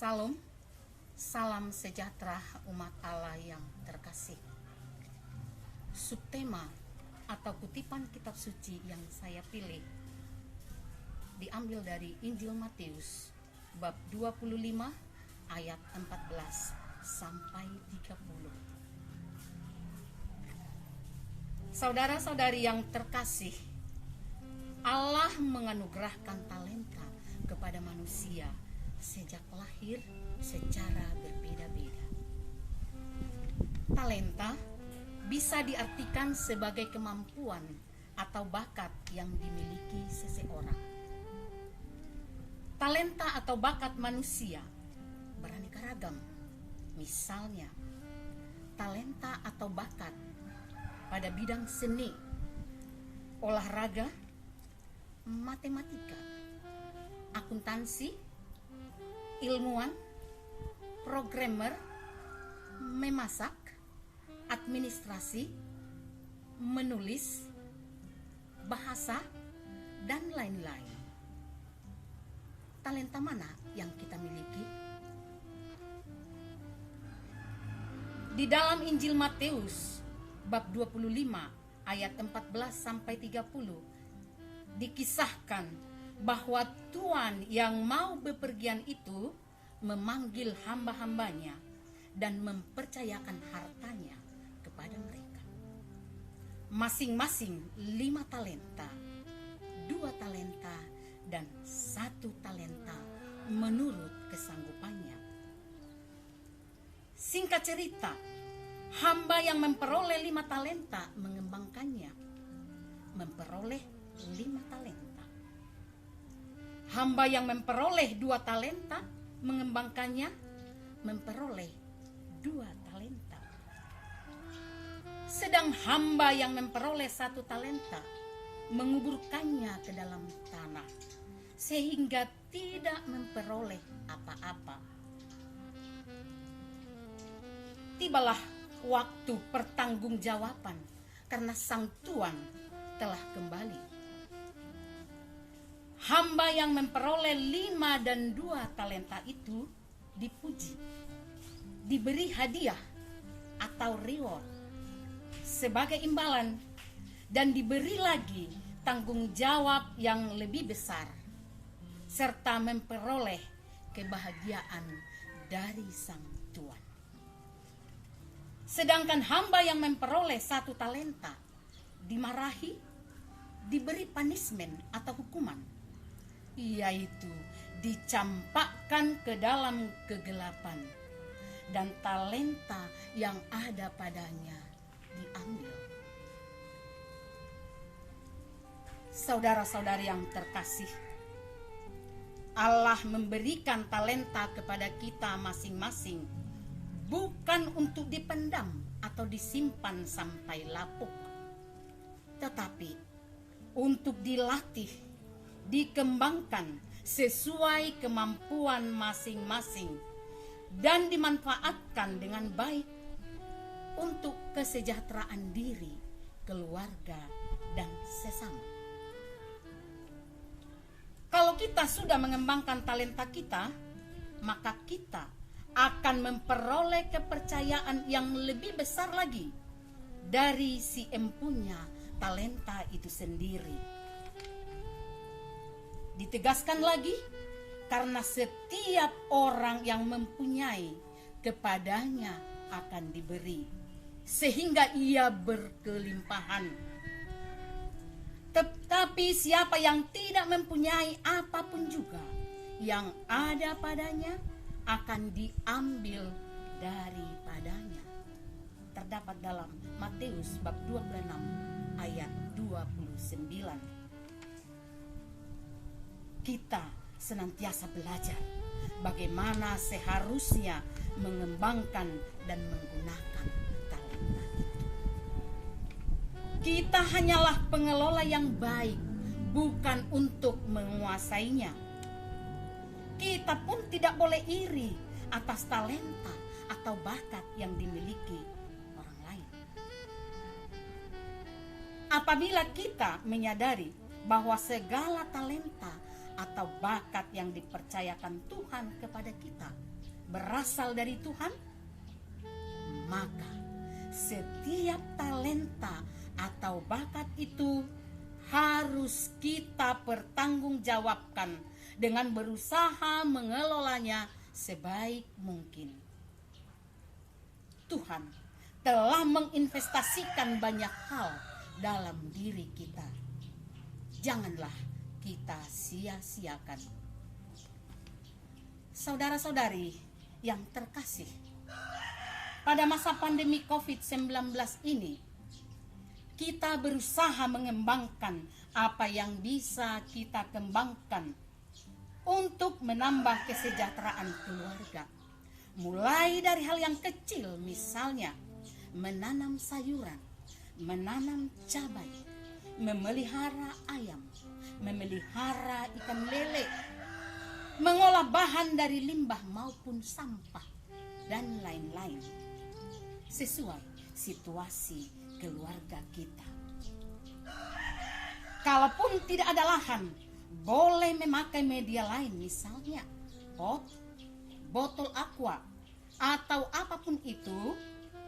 Salam, salam sejahtera umat Allah yang terkasih. Subtema atau kutipan kitab suci yang saya pilih diambil dari Injil Matius bab 25 ayat 14 sampai 30. Saudara-saudari yang terkasih, Allah menganugerahkan talenta kepada manusia sejak lahir secara berbeda-beda. Talenta bisa diartikan sebagai kemampuan atau bakat yang dimiliki seseorang. Talenta atau bakat manusia beraneka ragam. Misalnya, talenta atau bakat pada bidang seni, olahraga, matematika, akuntansi, ilmuwan, programmer, memasak, administrasi, menulis, bahasa, dan lain-lain. Talenta mana yang kita miliki? Di dalam Injil Matius bab 25 ayat 14 sampai 30 dikisahkan bahwa Tuhan yang mau bepergian itu memanggil hamba-hambanya dan mempercayakan hartanya kepada mereka. Masing-masing 5 talenta, 2 talenta, dan 1 talenta menurut kesanggupannya. Singkat cerita, hamba yang memperoleh 5 talenta mengembangkannya, memperoleh 5 talenta. Hamba yang memperoleh 2 talenta mengembangkannya, memperoleh 2 talenta. Sedang hamba yang memperoleh 1 talenta menguburkannya ke dalam tanah sehingga tidak memperoleh apa-apa. Tibalah waktu pertanggungjawaban karena sang Tuan telah kembali. Hamba yang memperoleh 5 dan 2 talenta itu dipuji, diberi hadiah atau reward sebagai imbalan, dan diberi lagi tanggung jawab yang lebih besar, serta memperoleh kebahagiaan dari sang Tuan. Sedangkan hamba yang memperoleh 1 talenta dimarahi, diberi punishment atau hukuman, yaitu dicampakkan ke dalam kegelapan dan talenta yang ada padanya diambil. Saudara-saudari yang terkasih, Allah memberikan talenta kepada kita masing-masing bukan untuk dipendam atau disimpan sampai lapuk, tetapi untuk dilatih, dikembangkan sesuai kemampuan masing-masing dan dimanfaatkan dengan baik untuk kesejahteraan diri, keluarga, dan sesama. Kalau kita sudah mengembangkan talenta kita, maka kita akan memperoleh kepercayaan yang lebih besar lagi dari si empunya talenta itu sendiri. Ditegaskan lagi, karena setiap orang yang mempunyai, kepadanya akan diberi, sehingga ia berkelimpahan. Tetapi siapa yang tidak mempunyai apapun juga, yang ada padanya akan diambil daripadanya. Terdapat dalam Matius bab 26 ayat 29. Kita senantiasa belajar bagaimana seharusnya mengembangkan dan menggunakan talenta itu. Kita hanyalah pengelola yang baik, bukan untuk menguasainya. Kita pun tidak boleh iri atas talenta atau bakat yang dimiliki orang lain. Apabila kita menyadari bahwa segala talenta atau bakat yang dipercayakan Tuhan kepada kita berasal dari Tuhan, maka setiap talenta atau bakat itu harus kita pertanggungjawabkan dengan berusaha mengelolanya sebaik mungkin. Tuhan telah menginvestasikan banyak hal dalam diri kita. Janganlah kita sia-siakan. Saudara-saudari yang terkasih, pada masa pandemi COVID-19 ini, kita berusaha mengembangkan apa yang bisa kita kembangkan untuk menambah kesejahteraan keluarga. Mulai dari hal yang kecil, misalnya menanam sayuran, menanam cabai, memelihara ayam, memelihara ikan lele, mengolah bahan dari limbah maupun sampah, dan lain-lain, sesuai situasi keluarga kita. Kalaupun tidak ada lahan, boleh memakai media lain, misalnya pot, botol aqua, atau apapun itu,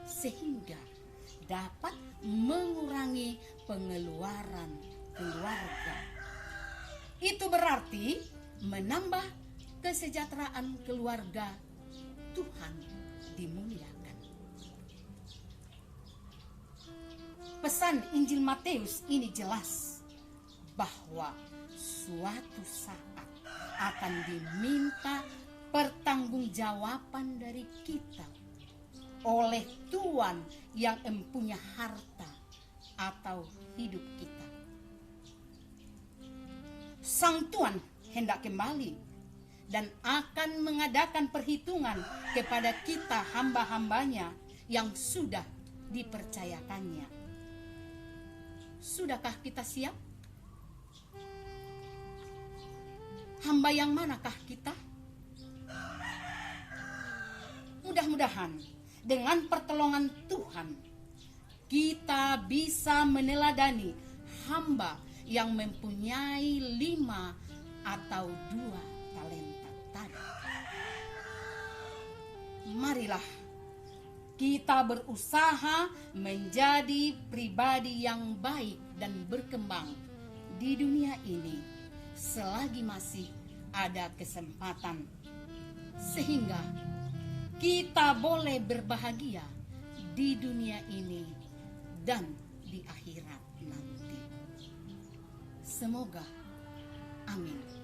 sehingga dapat mengurangi pengeluaran keluarga. Itu berarti menambah kesejahteraan keluarga. Tuhan dimuliakan. Pesan Injil Matius ini jelas bahwa suatu saat akan diminta pertanggungjawaban dari kita oleh Tuhan yang empunya harta atau hidup kita. Sang Tuhan hendak kembali dan akan mengadakan perhitungan kepada kita hamba-hambanya yang sudah dipercayakannya. Sudahkah kita siap? Hamba yang manakah kita? Mudah-mudahan dengan pertolongan Tuhan kita bisa meneladani hamba yang mempunyai 5 atau 2 talenta tadi. Marilah kita berusaha menjadi pribadi yang baik dan berkembang di dunia ini selagi masih ada kesempatan, sehingga kita boleh berbahagia di dunia ini dan di akhirat nanti. Semoga. Amin.